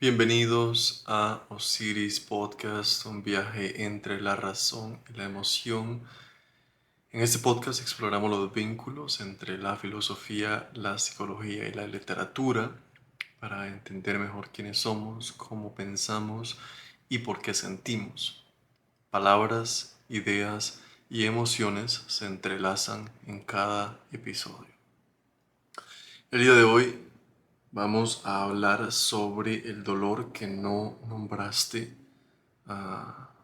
Bienvenidos a Osiris Podcast, un viaje entre la razón y la emoción. En este podcast exploramos los vínculos entre la filosofía, la psicología y la literatura para entender mejor quiénes somos, cómo pensamos y por qué sentimos. Palabras, ideas y emociones se entrelazan en cada episodio. El día de hoy vamos a hablar sobre el dolor que no nombraste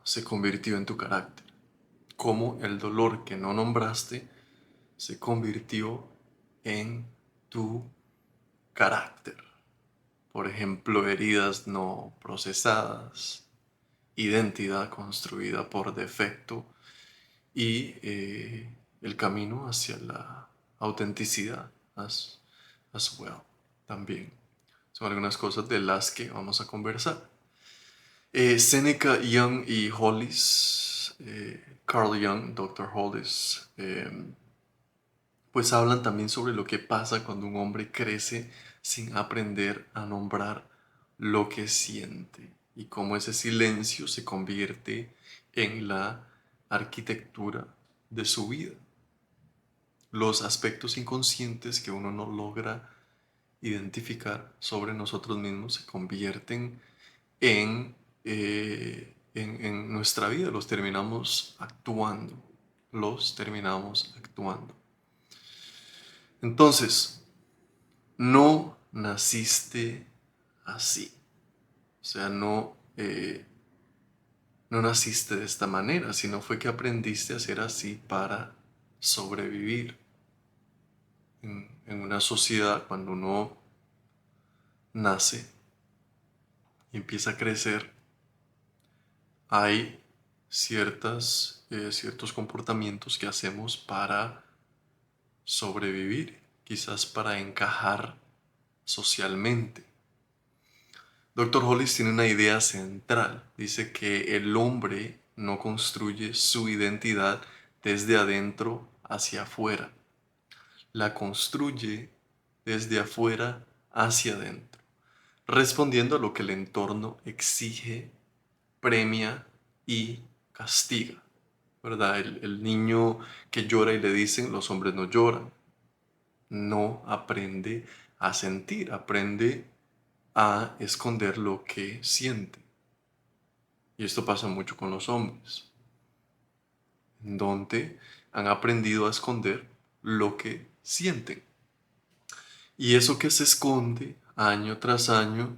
se convirtió en tu carácter. Cómo el dolor que no nombraste se convirtió en tu carácter. Por ejemplo, heridas no procesadas, identidad construida por defecto y el camino hacia la autenticidad as well también. Son algunas cosas de las que vamos a conversar. Seneca, Young y Hollis, Carl Jung, Dr. Hollis, pues hablan también sobre lo que pasa cuando un hombre crece sin aprender a nombrar lo que siente y cómo ese silencio se convierte en la arquitectura de su vida. Los aspectos inconscientes que uno no logra identificar sobre nosotros mismos se convierten en nuestra vida, los terminamos actuando, Entonces, no naciste así, o sea, no naciste de esta manera, sino fue que aprendiste a ser así para sobrevivir en una sociedad. Cuando uno nace y empieza a crecer, hay ciertos comportamientos que hacemos para sobrevivir, quizás para encajar socialmente. Dr. Hollis tiene una idea central. Dice que el hombre no construye su identidad desde adentro hacia afuera. La construye desde afuera hacia adentro, respondiendo a lo que el entorno exige, premia y castiga. ¿Verdad? El niño que llora y le dicen los hombres no lloran, no aprende a sentir, aprende a esconder lo que siente. Y esto pasa mucho con los hombres, donde han aprendido a esconder lo que sienten. Y eso que se esconde año tras año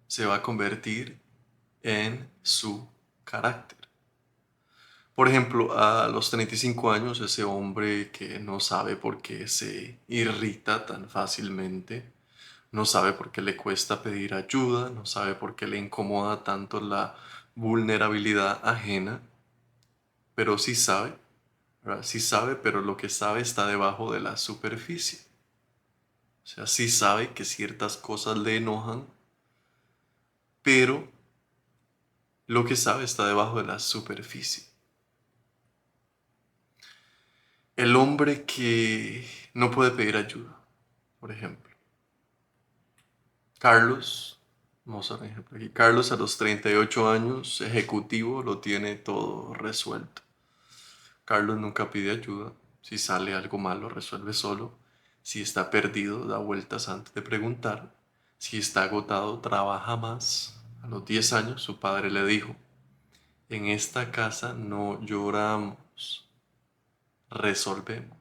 se va a convertir en su carácter. Por ejemplo, a los 35 años, ese hombre que no sabe por qué se irrita tan fácilmente, no sabe por qué le cuesta pedir ayuda, no sabe por qué le incomoda tanto la vulnerabilidad ajena, pero sí sabe, ¿verdad? Sí sabe, pero lo que sabe está debajo de la superficie. O sea, sí sabe que ciertas cosas le enojan, pero lo que sabe está debajo de la superficie. El hombre que no puede pedir ayuda, por ejemplo. Carlos, vamos a ver un ejemplo aquí. Carlos a los 38 años, ejecutivo, lo tiene todo resuelto. Carlos nunca pide ayuda. Si sale algo malo, resuelve solo. Si está perdido, da vueltas antes de preguntar. Si está agotado, trabaja más. A los 10 años, su padre le dijo, en esta casa no lloramos, resolvemos.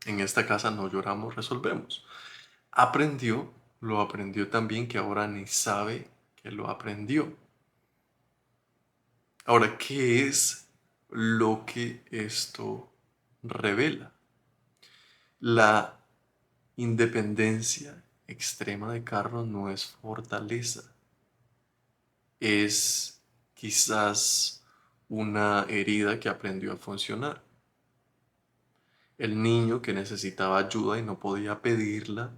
En esta casa no lloramos, resolvemos. Lo aprendió también que ahora ni sabe que lo aprendió. Ahora, ¿qué es lo que esto revela? La independencia extrema de Carlos no es fortaleza, es quizás una herida que aprendió a funcionar. El niño que necesitaba ayuda y no podía pedirla,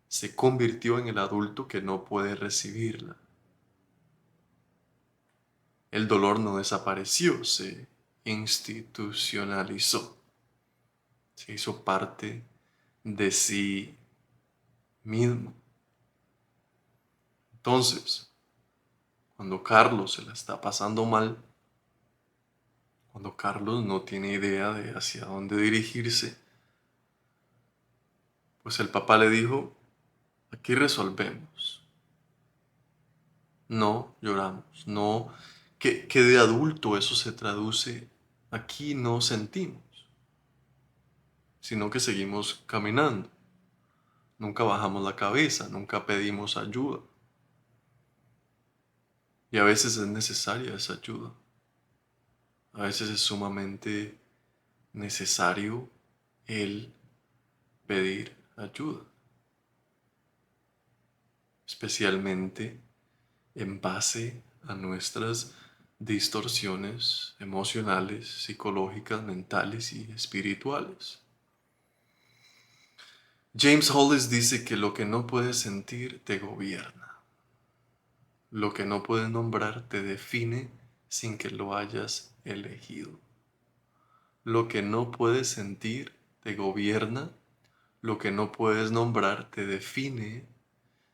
se convirtió en el adulto que no puede recibirla. El dolor no desapareció, se institucionalizó, se hizo parte de sí mismo. Entonces, cuando Carlos se la está pasando mal, cuando Carlos no tiene idea de hacia dónde dirigirse, pues el papá le dijo, aquí resolvemos, no lloramos, no, que de adulto eso se traduce, aquí no sentimos, sino que seguimos caminando, nunca bajamos la cabeza, nunca pedimos ayuda. Y a veces es necesaria esa ayuda, a veces es sumamente necesario el pedir ayuda, especialmente en base a nuestras distorsiones emocionales, psicológicas, mentales y espirituales. James Hollis dice que lo que no puedes sentir te gobierna. Lo que no puedes nombrar te define sin que lo hayas elegido. Lo que no puedes sentir te gobierna. Lo que no puedes nombrar te define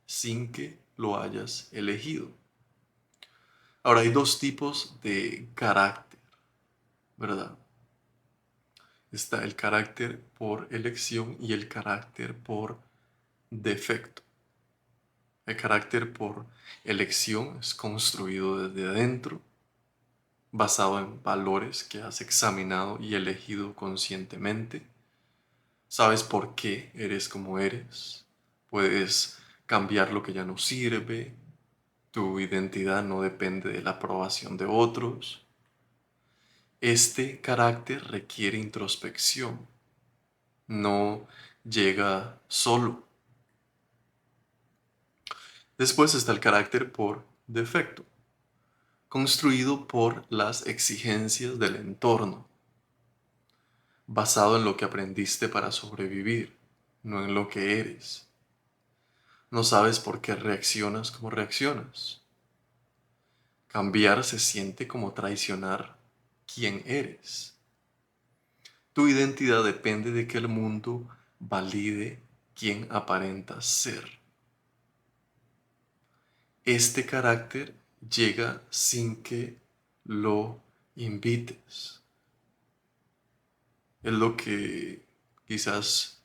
sin que lo hayas elegido. Ahora hay dos tipos de carácter, ¿verdad? Está el carácter por elección y el carácter por defecto. El carácter por elección es construido desde adentro, basado en valores que has examinado y elegido conscientemente. Sabes por qué eres como eres. Puedes cambiar lo que ya no sirve. Tu identidad no depende de la aprobación de otros. Este carácter requiere introspección. No llega solo. Después está el carácter por defecto, construido por las exigencias del entorno, basado en lo que aprendiste para sobrevivir, no en lo que eres. No sabes por qué reaccionas como reaccionas. Cambiar se siente como traicionar quién eres. Tu identidad depende de que el mundo valide quién aparentas ser. Este carácter llega sin que lo invites. Es lo que quizás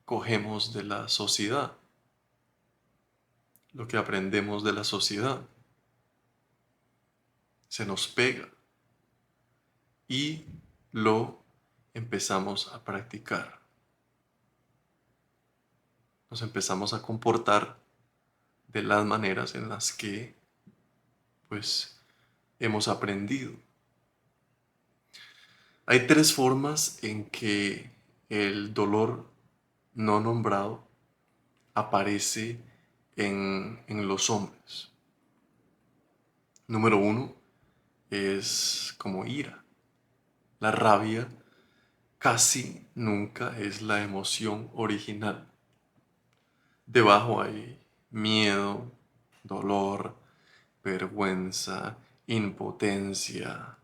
cogemos de la sociedad, lo que aprendemos de la sociedad. Se nos pega y lo empezamos a practicar. Nos empezamos a comportar de las maneras en las que pues hemos aprendido. Hay tres formas en que el dolor no nombrado aparece en los hombres. Número uno es como ira. La rabia casi nunca es la emoción original. Debajo hay miedo, dolor, vergüenza, impotencia,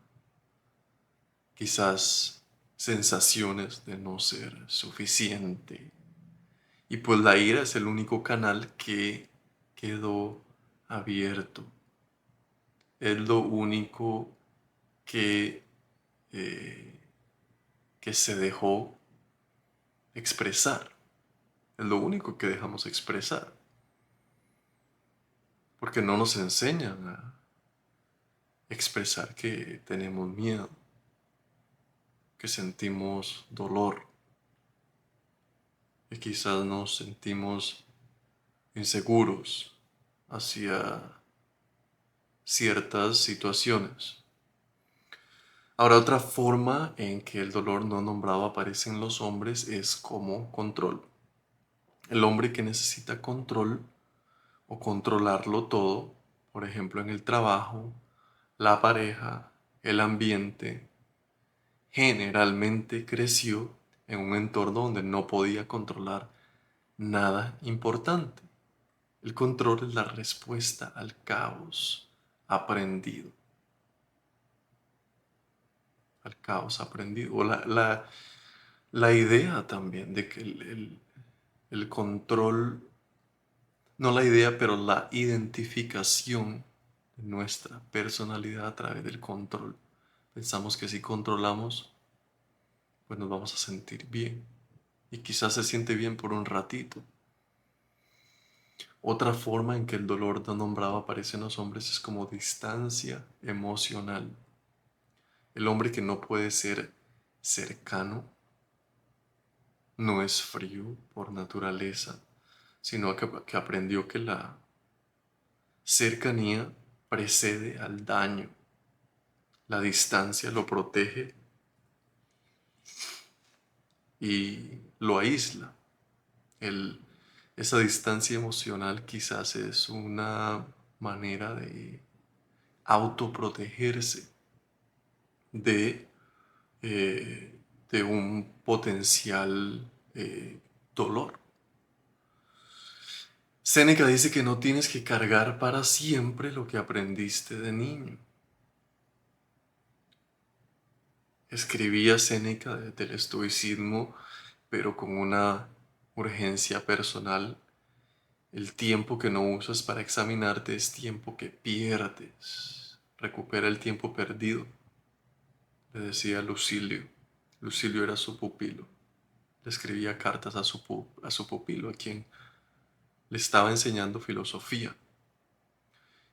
quizás sensaciones de no ser suficiente. Y pues la ira es el único canal que quedó abierto. Es lo único que, eh, que se dejó expresar. Es lo único que dejamos expresar. Porque no nos enseñan a expresar que tenemos miedo, que sentimos dolor, que quizás nos sentimos inseguros hacia ciertas situaciones. Ahora, otra forma en que el dolor no nombrado aparece en los hombres es como control. El hombre que necesita control o controlarlo todo, por ejemplo en el trabajo, la pareja, el ambiente, generalmente creció en un entorno donde no podía controlar nada importante. El control es la respuesta al caos aprendido. Al caos aprendido. O la idea también de que el control no la idea, pero la identificación de nuestra personalidad a través del control. Pensamos que si controlamos, pues nos vamos a sentir bien. Y quizás se siente bien por un ratito. Otra forma en que el dolor no nombrado aparece en los hombres es como distancia emocional. El hombre que no puede ser cercano no es frío por naturaleza, sino que aprendió que la cercanía precede al daño. La distancia lo protege y lo aísla. El, esa distancia emocional quizás es una manera de autoprotegerse de, eh, de un potencial dolor. Séneca dice que no tienes que cargar para siempre lo que aprendiste de niño. Escribía Séneca desde el estoicismo, pero con una urgencia personal. El tiempo que no usas para examinarte es tiempo que pierdes. Recupera el tiempo perdido, le decía Lucilio. Lucilio era su pupilo. Le escribía cartas a su pupilo, a quien le estaba enseñando filosofía.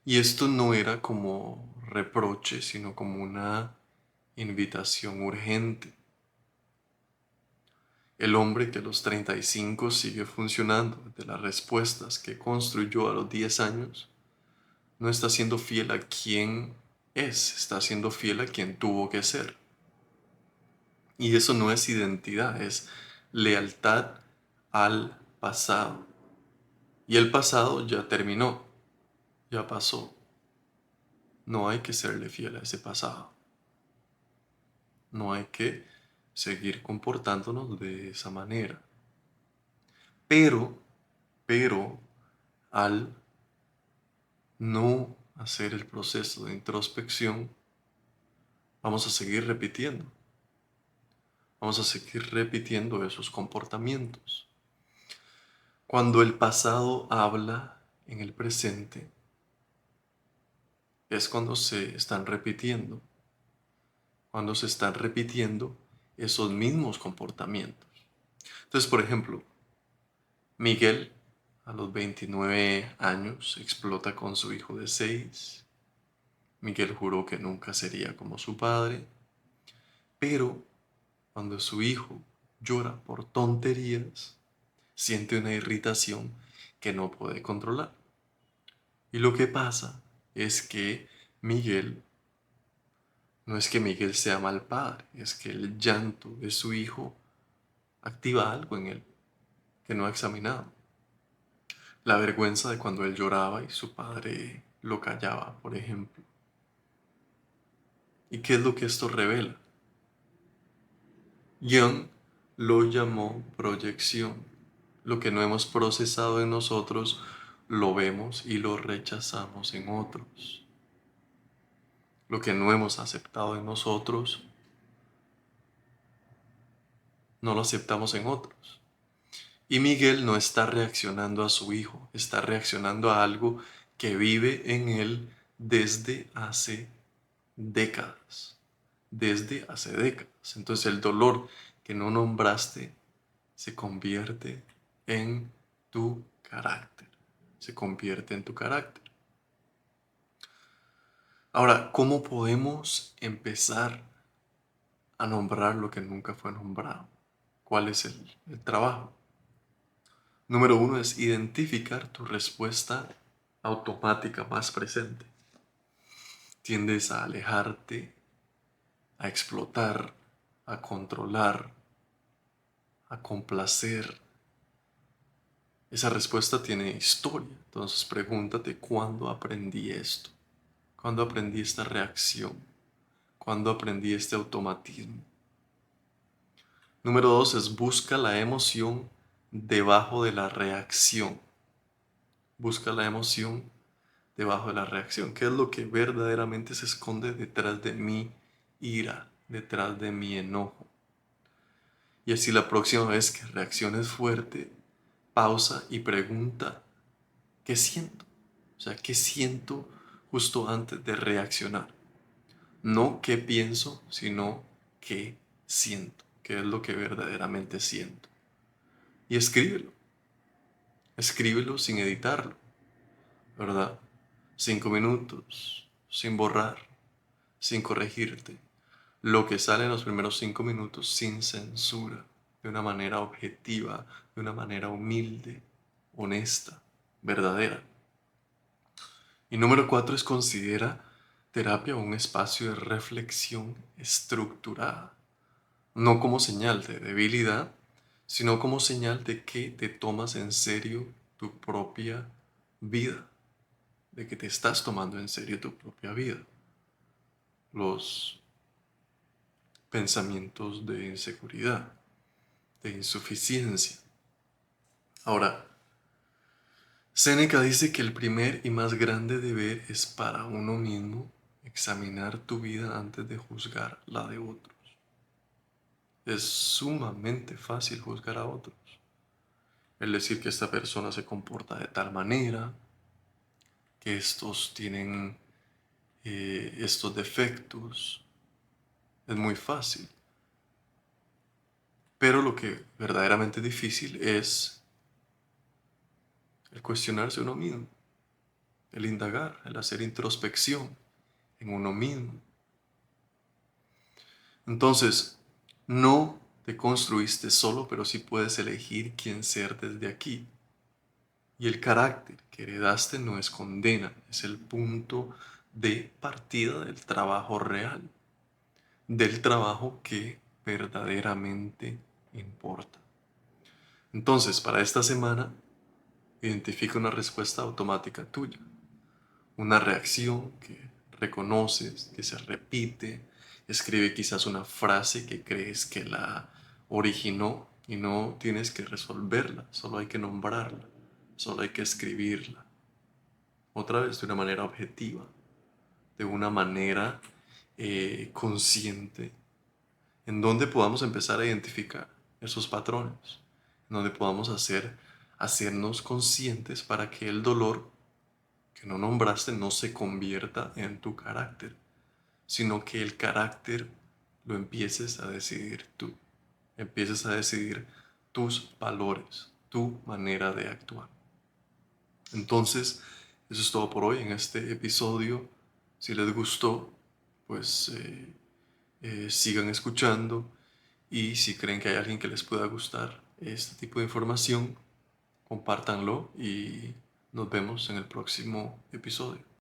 Y esto no era como reproche, sino como una invitación urgente. El hombre que a los 35 sigue funcionando de las respuestas que construyó a los 10 años, no está siendo fiel a quien es, está siendo fiel a quien tuvo que ser. Y eso no es identidad, es lealtad al pasado. Y el pasado ya terminó, ya pasó. No hay que serle fiel a ese pasado. No hay que seguir comportándonos de esa manera. Pero, pero, al no hacer el proceso de introspección, vamos a seguir repitiendo. Vamos a seguir repitiendo esos comportamientos. Cuando el pasado habla en el presente, es cuando se están repitiendo esos mismos comportamientos. Entonces, por ejemplo, Miguel a los 29 años explota con su hijo de 6. Miguel juró que nunca sería como su padre, pero cuando su hijo llora por tonterías, siente una irritación que no puede controlar. Y lo que pasa es que Miguel, no es que Miguel sea mal padre, es que el llanto de su hijo activa algo en él que no ha examinado. La vergüenza de cuando él lloraba y su padre lo callaba, por ejemplo. ¿Y qué es lo que esto revela? Jung lo llamó proyección. Lo que no hemos procesado en nosotros, lo vemos y lo rechazamos en otros. Lo que no hemos aceptado en nosotros, no lo aceptamos en otros. Y Miguel no está reaccionando a su hijo, está reaccionando a algo que vive en él desde hace décadas. Desde hace décadas. Entonces el dolor que no nombraste se convierte en tu carácter. Se convierte en tu carácter. Ahora, ¿cómo podemos empezar a nombrar lo que nunca fue nombrado? ¿Cuál es el trabajo? Número uno es identificar tu respuesta automática más presente. Tiendes a alejarte, a explotar, a controlar, a complacer. Esa respuesta tiene historia. Entonces pregúntate cuándo aprendí esto, cuándo aprendí esta reacción, cuándo aprendí este automatismo. Número dos es busca la emoción debajo de la reacción. Busca la emoción debajo de la reacción. ¿Qué es lo que verdaderamente se esconde detrás de mi ira, detrás de mi enojo? Y así la próxima vez que reacciones fuerte, pausa y pregunta, ¿Qué siento? O sea, ¿qué siento justo antes de reaccionar? No qué pienso, sino qué siento, qué es lo que verdaderamente siento. Y escríbelo sin editarlo, ¿verdad? 5 minutos, sin borrar, sin corregirte. Lo que sale en los primeros 5 minutos sin censura, de una manera objetiva, de una manera humilde, honesta, verdadera. Y número 4 es considera terapia un espacio de reflexión estructurada, no como señal de debilidad, sino como señal de que te tomas en serio tu propia vida, de que te estás tomando en serio tu propia vida. Los pensamientos de inseguridad, de insuficiencia. Ahora, Séneca dice que el primer y más grande deber es para uno mismo examinar tu vida antes de juzgar la de otros. Es sumamente fácil juzgar a otros. El decir que esta persona se comporta de tal manera, que estos tienen estos defectos, es muy fácil. Pero lo que verdaderamente es difícil es el cuestionarse uno mismo, el indagar, el hacer introspección en uno mismo. Entonces, no te construiste solo, pero sí puedes elegir quién ser desde aquí. Y el carácter que heredaste no es condena, es el punto de partida del trabajo real, del trabajo que verdaderamente importa. Entonces, para esta semana, identifica una respuesta automática tuya, una reacción que reconoces, que se repite. Escribe quizás una frase que crees que la originó y no tienes que resolverla, solo hay que nombrarla, solo hay que escribirla. Otra vez de una manera objetiva, de una manera consciente, en donde podamos empezar a identificar esos patrones, en donde podamos hacernos conscientes para que el dolor que no nombraste no se convierta en tu carácter, sino que el carácter lo empieces a decidir tú, empieces a decidir tus valores, tu manera de actuar. Entonces, eso es todo por hoy en este episodio. Si les gustó, pues sigan escuchando, y si creen que hay alguien que les pueda gustar este tipo de información, compártanlo y nos vemos en el próximo episodio.